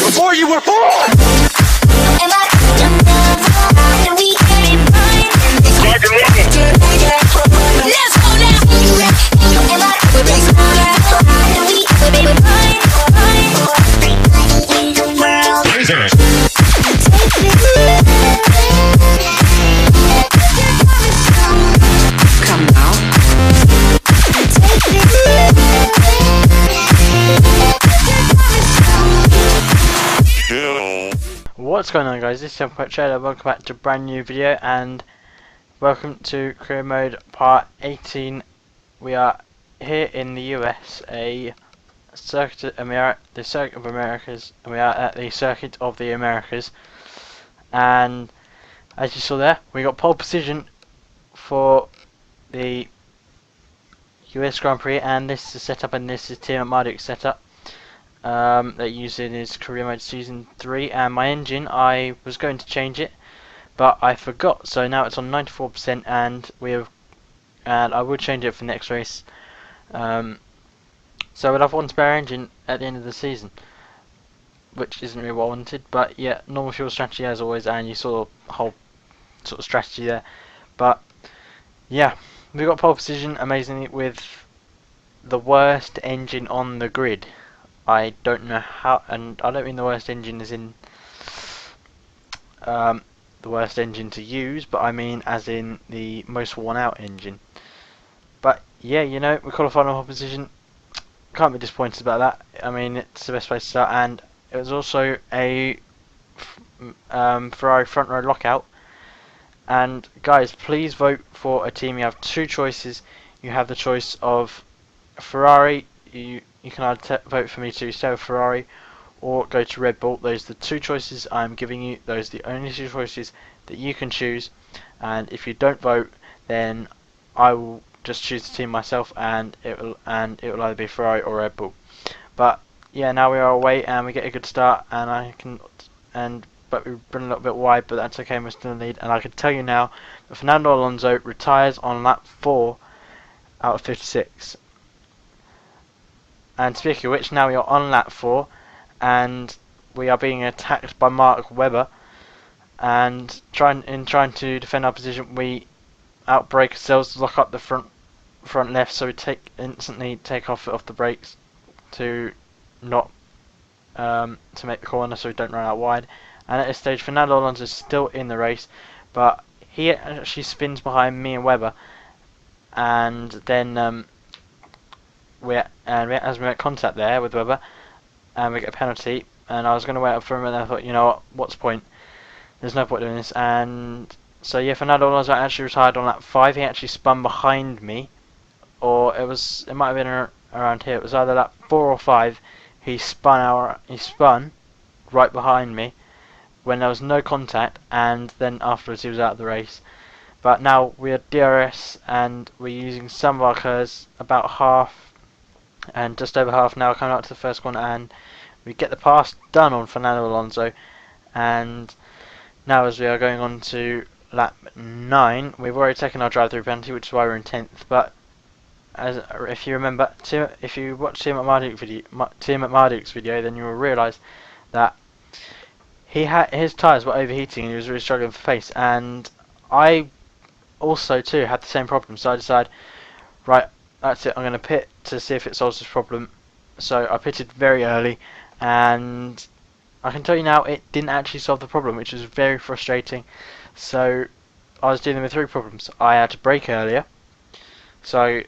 Before you were born. What's going on, guys? This is Ryder. Welcome back to a brand new video, and welcome to career mode part 18. We are here in the US, we are at the Circuit of Americas, and we are at the Circuit of the Americas. And as you saw there, we got pole position for the US Grand Prix, and this is the setup, and this is Team Marduk's setup. That using his career mode season 3, and my engine, I was going to change it, but I forgot, so now it's on 94%, and I will change it for next race. So we'll have one spare engine at the end of the season, which isn't really what I wanted, but yeah, normal fuel strategy as always, and you saw the whole sort of strategy there. But yeah, we got pole position amazingly with the worst engine on the grid. I don't know how, and I don't mean the worst engine as in the worst engine to use, but I mean as in the most worn out engine. But yeah, you know, we qualified on pole position. Can't be disappointed about that. I mean, it's the best place to start, and it was also a Ferrari front row lockout. And guys, please vote for a team. You have two choices. You have the choice of Ferrari. You can either vote for me to stay with Ferrari or go to Red Bull. Those are the two choices I'm giving you. Those are the only two choices that you can choose. And if you don't vote, then I will just choose the team myself, and it will either be Ferrari or Red Bull. But yeah, now we are away and we get a good start, and but we've been a little bit wide, but that's okay. We're still in the lead, and I can tell you now that Fernando Alonso retires on lap 4 out of 56. And speaking of which, now we are on lap 4, and we are being attacked by Mark Webber. And trying to defend our position, we outbrake ourselves, lock up the front left, so we instantly take off the brakes to not to make the corner, so we don't run out wide. And at this stage, Fernando Alonso is still in the race, but he actually spins behind me and Webber, and then as we make contact there with Webber, and we get a penalty, and I was going to wait up for him, and I thought, you know what, what's the point? There's no point doing this. And so yeah, Fernando Alonso actually retired on lap 5. He actually spun behind me, or it might have been around here. It was either lap 4 or 5. He spun right behind me when there was no contact, and then afterwards he was out of the race. But now we are DRS, and we're using some of our cars, about half. And just over half now, coming up to the first corner, and we get the pass done on Fernando Alonso. And now as we are going on to lap 9, we've already taken our drive-through penalty, which is why we're in 10th. But if you remember, if you watch Team at Marduk's video, then you will realise that his tyres were overheating and he was really struggling for pace. And I also too had the same problem, so I decided, right, that's it, I'm going to pit to see if it solves this problem. So I pitted very early, and I can tell you now it didn't actually solve the problem, which was very frustrating. So I was dealing with 3 problems. I had to brake earlier, so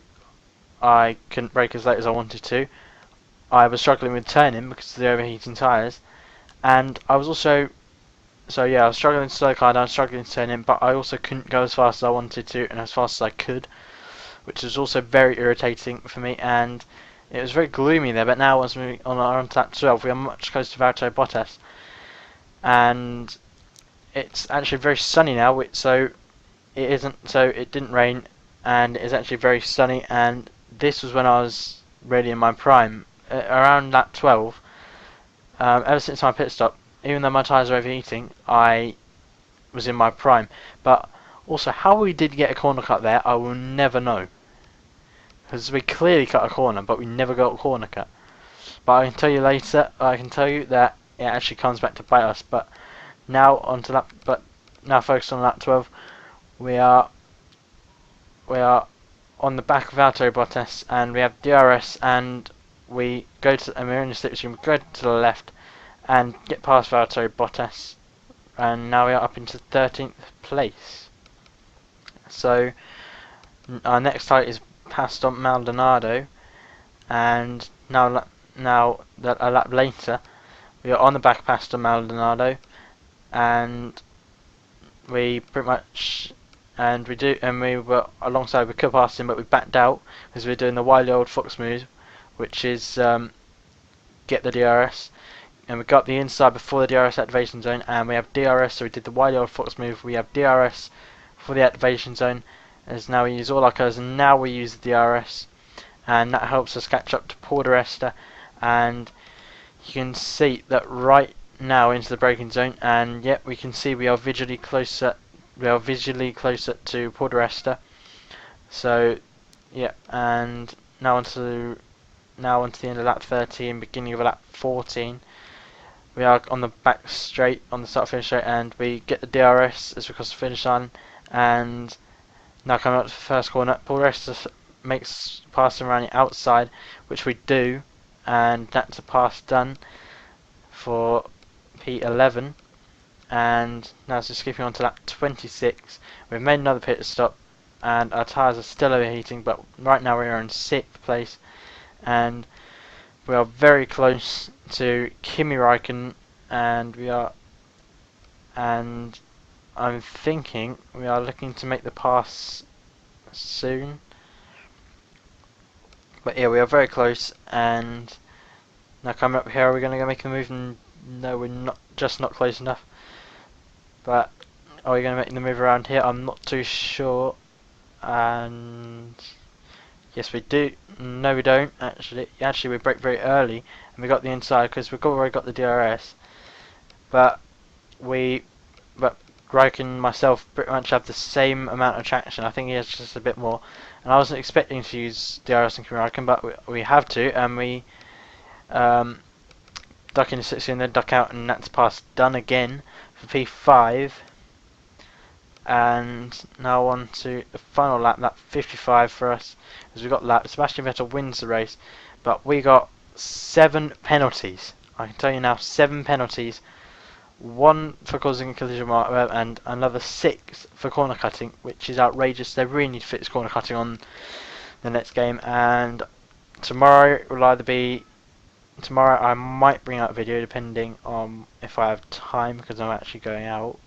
I couldn't brake as late as I wanted to. I was struggling with turning because of the overheating tyres, and I was also, I was struggling to slow car down, struggling to turn in, but I also couldn't go as fast as I wanted to and as fast as I could, which was also very irritating for me. And it was very gloomy there. But now, once we on lap 12, we are much closer to Valtteri Bottas, and it's actually very sunny now. So it didn't rain, and it's actually very sunny. And this was when I was really in my prime, around lap 12. Ever since my pit stop, even though my tyres are overheating, I was in my prime. But also, how we did get a corner cut there, I will never know. Because we clearly cut a corner, but we never got a corner cut. But I can tell you later, I can tell you that it actually comes back to bite us. But now onto lap, now focused on lap 12, we are on the back of Valtteri Bottas, and we have DRS, and we're in the slipstream. We go to the left and get past Valtteri Bottas, and now we are up into 13th place. So our next target is Pastor Maldonado, and now that a lap later, we are on the back of Pastor Maldonado, and we pretty much we were alongside. We could pass him, but we backed out because we were doing the wily old fox move, which is get the DRS. And we got the inside before the DRS activation zone, and we have DRS, so we did the wily old fox move. We have DRS for the activation zone, as now we use all our colours, and now we use the DRS, and that helps us catch up to Paul di Resta, and you can see that right now into the braking zone, and yet we can see we are visually closer to Paul di Resta. So yeah, and now onto the end of lap 13, beginning of lap 14. We are on the back straight, on the start finish straight, and we get the DRS as we cross the finish line. And now coming up to the first corner, Paul di Resta makes passing around the outside, which we do, and that's a pass done for P11. And now just skipping on to lap 26, we've made another pit stop, and our tyres are still overheating, but right now we are in 6th place, and we are very close to Kimi Räikkönen, and I'm thinking we are looking to make the pass soon. But yeah, we are very close, and now coming up here, are we going to go make a move? No, we're not, just not close enough. But are we going to make the move around here? I'm not too sure. And yes, we do. No, we don't. Actually, we brake very early, and we got the inside because we've already got the DRS. But Räikkönen and myself pretty much have the same amount of traction. I think he has just a bit more. And I wasn't expecting to use DRS and Kimi Räikkönen, but we have to, and we duck into 60 and then duck out, and that's pass done again for P5. And now on to the final lap, lap 55 for us, as we got lap. Sebastian Vettel wins the race, but we got 7 penalties. I can tell you now, 7 penalties. 1 for causing a collision mark, and another 6 for corner cutting, which is outrageous. They really need to fix corner cutting on the next game. And tomorrow will either be I might bring out a video depending on if I have time, because I'm actually going out.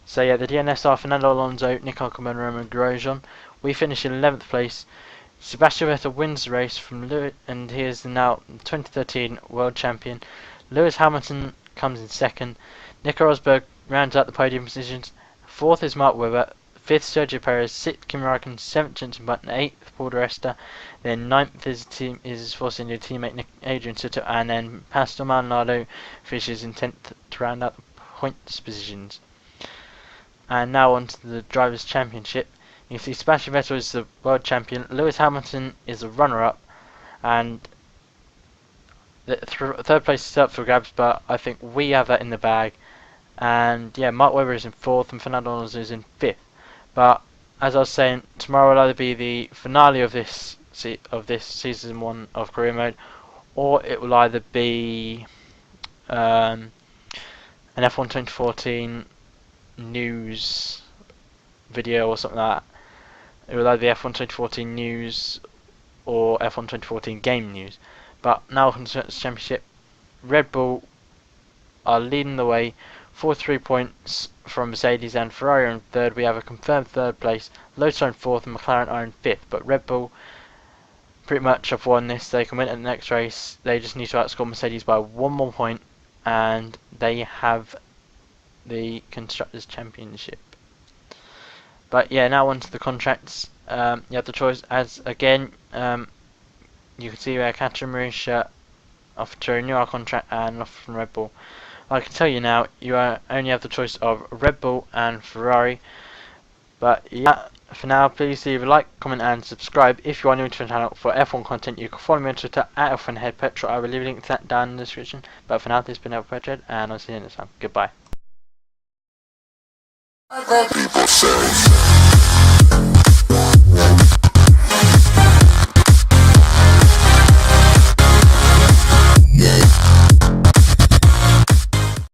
So yeah, the DNS are Fernando Alonso, Nico Hulkenberg, and Roman Grosjean. We finish in 11th place. Sebastian Vettel wins the race from Lewis, and he is now 2013 world champion. Lewis Hamilton comes in 2nd. Nico Rosberg rounds out the podium positions. 4th is Mark Webber. 5th Sergio Perez. 6th Kimi Räikkönen. 7th Jenson Button. 8th Paul di Resta. Then 9th is Force India teammate Adrian Sutter, and then Pastor Maldonado finishes in 10th to round out the points positions. And now on to the Drivers' Championship. You see Sebastian Vettel is the world champion. Lewis Hamilton is the runner-up, and the 3rd place is up for grabs, but I think we have that in the bag. And yeah, Mark Webber is in 4th, and Fernando Alonso is in 5th. But as I was saying, tomorrow will either be the finale of this season 1 of career mode, or it will either be an F1 2014 news video or something like that. It will either be F1 2014 news or F1 2014 game news. But now on to the championship, Red Bull are leading the way, 43 points from Mercedes, and Ferrari in 3rd. We have a confirmed 3rd place. Lotus are in 4th, and McLaren are in 5th. But Red Bull pretty much have won this. They can win at the next race. They just need to outscore Mercedes by 1 more point, and they have the Constructors' Championship. But yeah, now on to the contracts. You have the choice, as again, you can see where Catherine Marie shirt offered to renew our contract and an offer from Red Bull. I can tell you now, you only have the choice of Red Bull and Ferrari. But yeah, for now, please leave a like, comment and subscribe. If you are new to the channel for F1 content, you can follow me on Twitter at F1HeadPetrol. I will leave a link to that down in the description. But for now, this has been F1Head, and I'll see you next time. Goodbye. Other people say